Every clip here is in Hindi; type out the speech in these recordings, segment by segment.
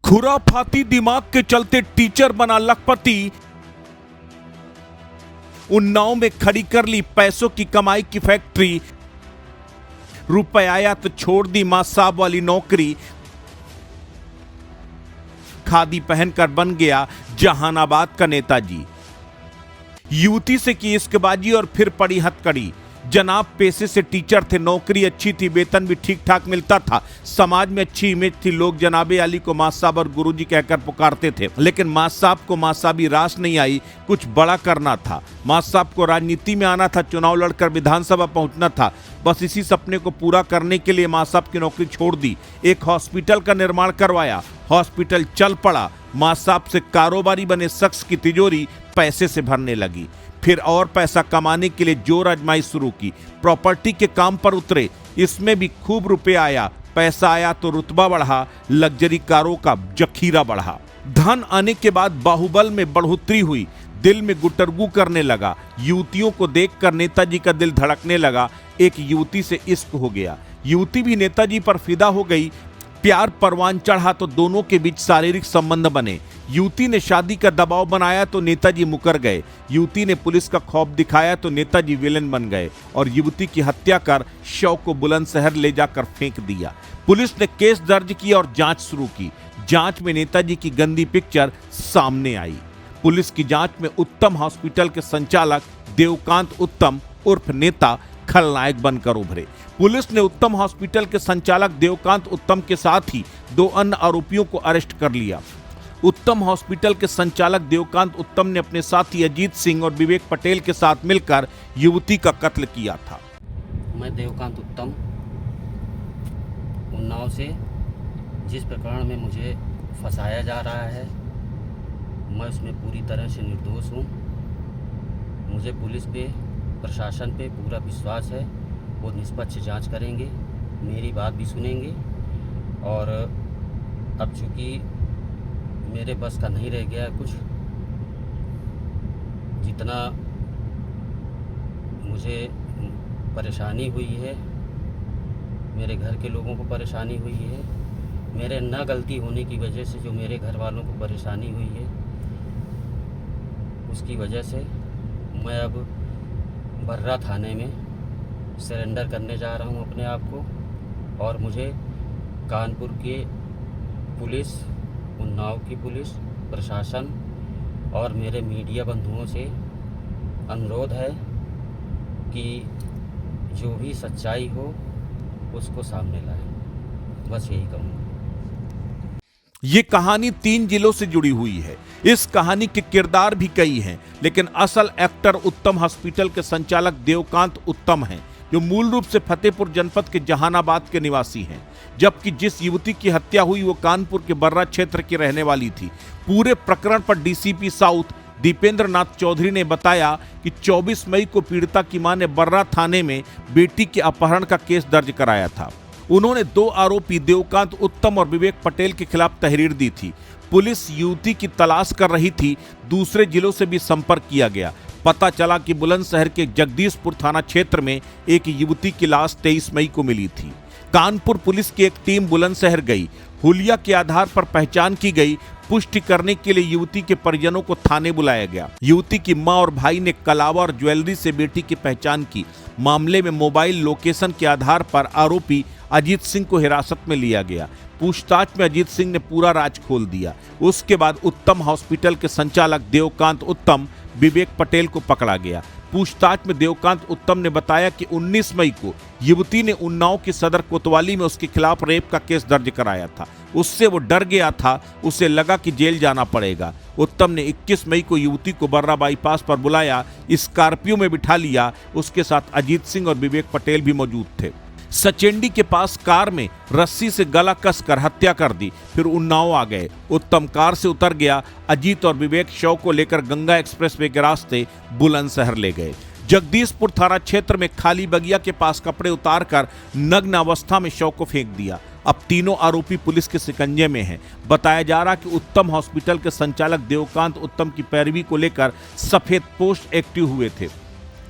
खुराफाती दिमाग के चलते टीचर बना लखपति। उन्नाव में खड़ी कर ली पैसों की कमाई की फैक्ट्री। रुपए आया तो छोड़ दी मां साहब वाली नौकरी। खादी पहनकर बन गया जहानाबाद का नेताजी। युवती से की इश्कबाजी और फिर पड़ी हथकड़ी। जनाब पेशे से टीचर थे, नौकरी अच्छी थी, वेतन भी ठीक ठाक मिलता था, समाज में अच्छी इमेज थी, लोग जनाबे अली को मां साहब और गुरुजी कहकर पुकारते थे। लेकिन मां साहब को मां साहबी रास नहीं आई, कुछ बड़ा करना था। मां साहब को राजनीति में आना था, चुनाव लड़कर विधानसभा पहुंचना था। बस इसी सपने को पूरा करने के लिए मां साहब की नौकरी छोड़ दी। एक हॉस्पिटल का निर्माण करवाया, हॉस्पिटल चल पड़ा। मां साहब से कारोबारी बने शख्स की तिजोरी पैसे से भरने लगी। फिर और पैसा कमाने के लिए जोर आजमाई शुरू की। प्रॉपर्टी के काम पर उतरे, इसमें भी खूब रुपए आया। पैसा आया तो रुतबा बढ़ा, लग्जरी कारों का जखीरा बढ़ा। धन आने के बाद बाहुबल में बढ़ोतरी हुई। दिल में गुटरगू करने लगा। युवतियों को देखकर नेताजी का दिल धड़कने लगा। एक युवती से इश्क हो गया, युवती भी नेताजी पर फिदा हो गई। प्यार परवान चढ़ा तो दोनों के बीच शारीरिक संबंध बने। युवती ने शादी का दबाव बनाया तो नेताजी मुकर गए। युवती ने पुलिस का खौफ दिखाया तो नेताजी विलेन बन गए और युवती की हत्या कर शव को बुलंदशहर ले जाकर फेंक दिया। पुलिस ने केस दर्ज किया और जांच शुरू की। जांच में नेताजी की गंदी पिक्चर सामने आई। पुलिस की जांच में उत्तम हॉस्पिटल के संचालक देवकांत उत्तम उर्फ नेता खलनायक बनकर उभरे। पुलिस ने उत्तम हॉस्पिटल के संचालक देवकांत उत्तम के साथ ही 2 अन्य आरोपियों को अरेस्ट कर लिया। उत्तम हॉस्पिटल के संचालक देवकांत उत्तम ने अपने साथी अजीत सिंह और विवेक पटेल के साथ मिलकर युवती का कत्ल किया था। मैं देवकांत उत्तम उन्नाव से जिस प्रकरण में मुझे फंसाया जा रहा है, मैं उसमें पूरी तरह से निर्दोष हूँ। मुझे पुलिस पे, प्रशासन पे पूरा विश्वास है। वो निष्पक्ष जांच करेंगे, मेरी बात भी सुनेंगे। और अब चूँकि मेरे बस का नहीं रह गया है कुछ, जितना मुझे परेशानी हुई है, मेरे घर के लोगों को परेशानी हुई है, मेरे न गलती होने की वजह से जो मेरे घर वालों को परेशानी हुई है, उसकी वजह से मैं अब बर्रा थाने में सरेंडर करने जा रहा हूं अपने आप को। और मुझे कानपुर के पुलिस, उन्नाव की पुलिस, प्रशासन और मेरे मीडिया बंधुओं से अनुरोध है कि जो भी सच्चाई हो उसको सामने लाएं। बस यही कहूँगा। ये कहानी 3 जिलों से जुड़ी हुई है। इस कहानी के किरदार भी कई हैं, लेकिन असल एक्टर उत्तम हॉस्पिटल के संचालक देवकांत उत्तम हैं, जो मूल रूप से फतेहपुर जनपद के जहानाबाद के निवासी हैं। जबकि जिस युवती की हत्या हुई वो कानपुर के बर्रा क्षेत्र की रहने वाली थी। पूरे प्रकरण पर डीसीपी साउथ दीपेंद्र नाथ चौधरी ने बताया कि 24 मई को पीड़िता की मां ने बर्रा थाने में बेटी के अपहरण का केस दर्ज कराया था। उन्होंने 2 आरोपी देवकांत उत्तम और विवेक पटेल के खिलाफ तहरीर दी थी। पुलिस युवती की तलाश कर रही थी। दूसरे जिलों से भी संपर्क किया गया। पता चला कि बुलंदशहर के जगदीशपुर थाना क्षेत्र में एक युवती की लाश 23 मई को मिली थी। कानपुर पुलिस की एक टीम बुलंदशहर गई। हुलिया के आधार पर पहचान की गई। पुष्टि करने के लिए युवती के परिजनों को थाने बुलाया गया। युवती की मां और भाई ने कलावा और ज्वेलरी से बेटी की पहचान की। मामले में मोबाइल लोकेशन के आधार पर आरोपी अजीत सिंह को हिरासत में लिया गया। पूछताछ में अजीत सिंह ने पूरा राज खोल दिया। उसके बाद उत्तम हॉस्पिटल के संचालक देवकांत उत्तम, विवेक पटेल को पकड़ा गया। पूछताछ में देवकांत उत्तम ने बताया कि 19 मई को युवती ने उन्नाव की सदर कोतवाली में उसके खिलाफ रेप का केस दर्ज कराया था। उससे वो डर गया था, उसे लगा कि जेल जाना पड़ेगा। उत्तम ने 21 मई को युवती को बर्रा बाईपास पर बुलाया, स्कॉर्पियो में बिठा लिया। उसके साथ अजीत सिंह और विवेक पटेल भी मौजूद थे। सचेंडी के पास कार में रस्सी से गला कसकर हत्या कर दी। फिर उन्नाव आ गए। उत्तम कार से उतर गया। अजीत और विवेक शव को लेकर गंगा एक्सप्रेसवे के रास्ते बुलंदशहर ले गए। जगदीशपुर थाना क्षेत्र में खाली बगिया के पास कपड़े उतारकर नग्न अवस्था में शव को फेंक दिया। अब तीनों आरोपी पुलिस के शिकंजे में हैं। बताया जा रहा कि उत्तम हॉस्पिटल के संचालक देवकांत उत्तम की पैरवी को लेकर सफेद पोस्ट एक्टिव हुए थे,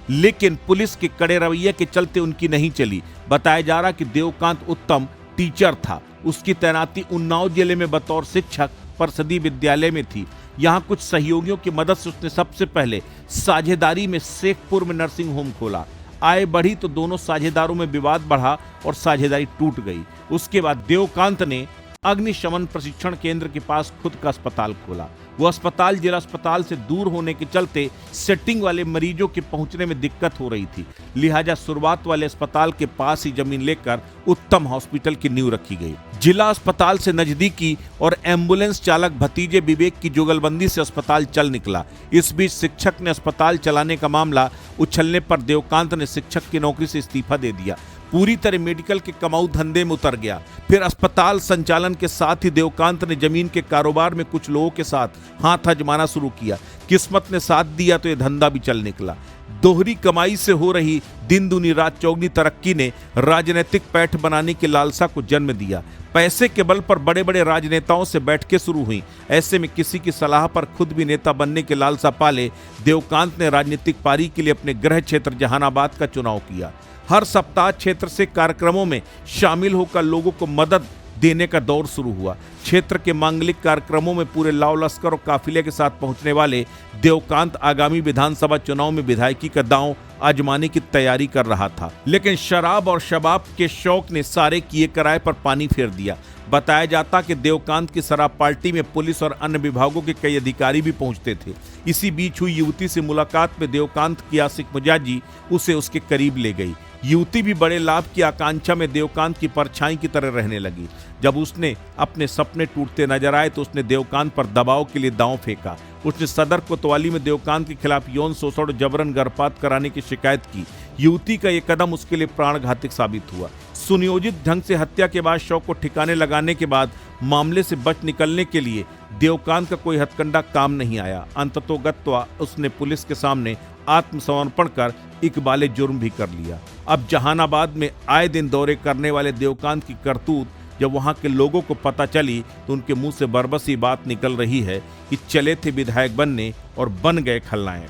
लेकिन पुलिस के कड़े रवैये के चलते उनकी नहीं चली। बताया जा रहा कि देवकांत उत्तम टीचर था। उसकी तैनाती उन्नाव जिले में बतौर शिक्षक परिषदीय विद्यालय में थी। यहाँ कुछ सहयोगियों की मदद से उसने सबसे पहले साझेदारी में शेखपुर में नर्सिंग होम खोला। आय बढ़ी तो दोनों साझेदारों में विवाद बढ़ा और साझेदारी टूट गई। उसके बाद देवकांत ने अग्निशमन प्रशिक्षण केंद्र के पास खुद का अस्पताल खोला। वो अस्पताल जिला अस्पताल से दूर होने के चलते सेटिंग वाले मरीजों के पहुंचने में दिक्कत हो रही थी, लिहाजा शुरुआत वाले अस्पताल के पास ही जमीन लेकर उत्तम हॉस्पिटल की नींव रखी गई। जिला अस्पताल से नजदीकी और एम्बुलेंस चालक भतीजे विवेक की जुगलबंदी से अस्पताल चल निकला। इस बीच शिक्षक ने अस्पताल चलाने का मामला उछलने पर देवकांत ने शिक्षक की नौकरी से इस्तीफा दे दिया। पूरी तरह मेडिकल के कमाऊ धंधे में उतर गया। फिर अस्पताल संचालन के साथ ही देवकांत ने जमीन के कारोबार में कुछ लोगों के साथ हाथ आजमाना शुरू किया। किस्मत ने साथ दिया तो ये धंधा भी चल निकला। दोहरी कमाई से हो रही दिन दूनी रात चौगनी तरक्की ने राजनीतिक पैठ बनाने की लालसा को जन्म दिया। पैसे के बल पर बड़े बड़े राजनेताओं से बैठकें शुरू हुई। ऐसे में किसी की सलाह पर खुद भी नेता बनने के लालसा पाले देवकांत ने राजनीतिक पारी के लिए अपने गृह क्षेत्र जहानाबाद का चुनाव किया। हर सप्ताह क्षेत्र से कार्यक्रमों में शामिल होकर लोगों को मदद देने का दौर शुरू हुआ। क्षेत्र के मांगलिक कार्यक्रमों में पूरे लाव लश्कर और काफिले के साथ पहुंचने वाले देवकांत आगामी विधानसभा चुनाव में विधायकी का दांव आजमाने की तैयारी कर रहा था, लेकिन शराब और शबाब के शौक ने सारे किए कराए पर पानी फेर दिया। बताया जाता कि देवकांत की शराब पार्टी में पुलिस और अन्य विभागों के कई अधिकारी भी पहुंचते थे। इसी बीच हुई युवती से मुलाकात में देवकांत की आशिक मिजाजी उसे उसके करीब ले गई। युवती भी बड़े लाभ की आकांक्षा में देवकांत की परछाई की तरह रहने लगी। जब उसने अपने सपने टूटते नजर आए तो उसने देवकांत पर दबाव के लिए दांव फेंका। उसने सदर कोतवाली में देवकांत के खिलाफ यौन शोषण और जबरन गर्भपात कराने की शिकायत की। युवती का यह कदम उसके लिए प्राणघातक साबित हुआ। सुनियोजित ढंग से हत्या के बाद शव को ठिकाने लगाने के बाद मामले से बच निकलने के लिए देवकांत का कोई हथकंडा काम नहीं आया। अंततोगत्वा उसने पुलिस के सामने आत्मसमर्पण कर इकबाले जुर्म भी कर लिया। अब जहानाबाद में आए दिन दौरे करने वाले देवकांत की करतूत जब वहां के लोगों को पता चली तो उनके मुंह से बरबस ही बात निकल रही है कि चले थे विधायक बनने और बन गए खलनायक।